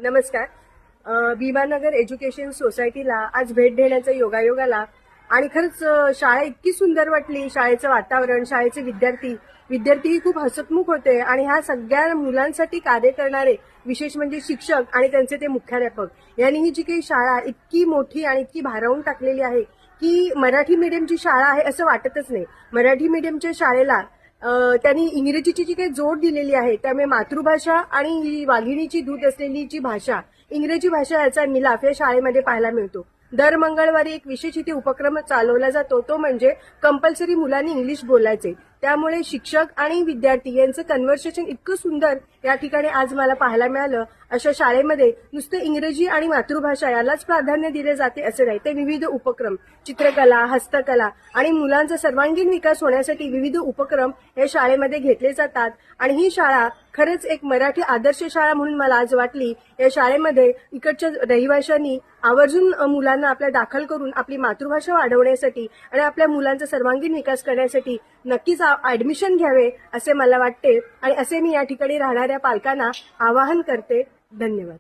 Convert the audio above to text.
नमस्कार. भीमानगर एज्युकेशन सोसायटीला आज भेट देण्याचा योगायोग आला आणि खरंच शाळा इतकी सुंदर वाटली. शाळेचं वातावरण, शाळेचे विद्यार्थीही खूप हसतमुख होते आणि ह्या सगळ्या मुलांसाठी कार्य करणारे विशेष म्हणजे शिक्षक आणि त्यांचे ते मुख्याध्यापक यांनी ही जी काही शाळा इतकी मोठी आणि इतकी भारावून टाकलेली आहे की मराठी मीडियमची शाळा आहे असं वाटतच नाही. मराठी मीडियमच्या शाळेला त्यांनी इंग्रजीची जी काही जोड दिलेली आहे त्यामुळे मातृभाषा आणि वाघिणीची दूध असलेली जी भाषा इंग्रजी भाषा याचा मिलाफ या शाळेमध्ये पाहायला मिळतो. दर मंगळवारी एक विशेष इथे उपक्रम चालवला जातो तो म्हणजे कंपल्सरी मुलांनी इंग्लिश बोलायचे. त्यामुळे शिक्षक आणि विद्यार्थी यांचं कन्व्हर्सेशन इतकं सुंदर या ठिकाणी आज मला पाहायला मिळालं. अशा शाळेमध्ये नुसतं इंग्रजी आणि मातृभाषा यालाच प्राधान्य दिले जाते असे नाही, ते विविध उपक्रम, चित्रकला, हस्तकला आणि मुलांचा सर्वांगीण विकास होण्यासाठी विविध उपक्रम या शाळेमध्ये घेतले जातात. आणि ही शाळा खरंच एक मराठी आदर्श शाळा म्हणून मला आज वाटली. या शाळेमध्ये इकडच्या रहिवाशांनी आवर्जून मुलांना आपल्या दाखल करून आपली मातृभाषा वाढवण्यासाठी आणि आपल्या मुलांचा सर्वांगीण विकास करण्यासाठी नक्कीच ऍडमिशन घ्यावे असे मला वाटते आणि असे मी या ठिकाणी राहणाऱ्या पालकांना आवाहन करते. धन्यवाद.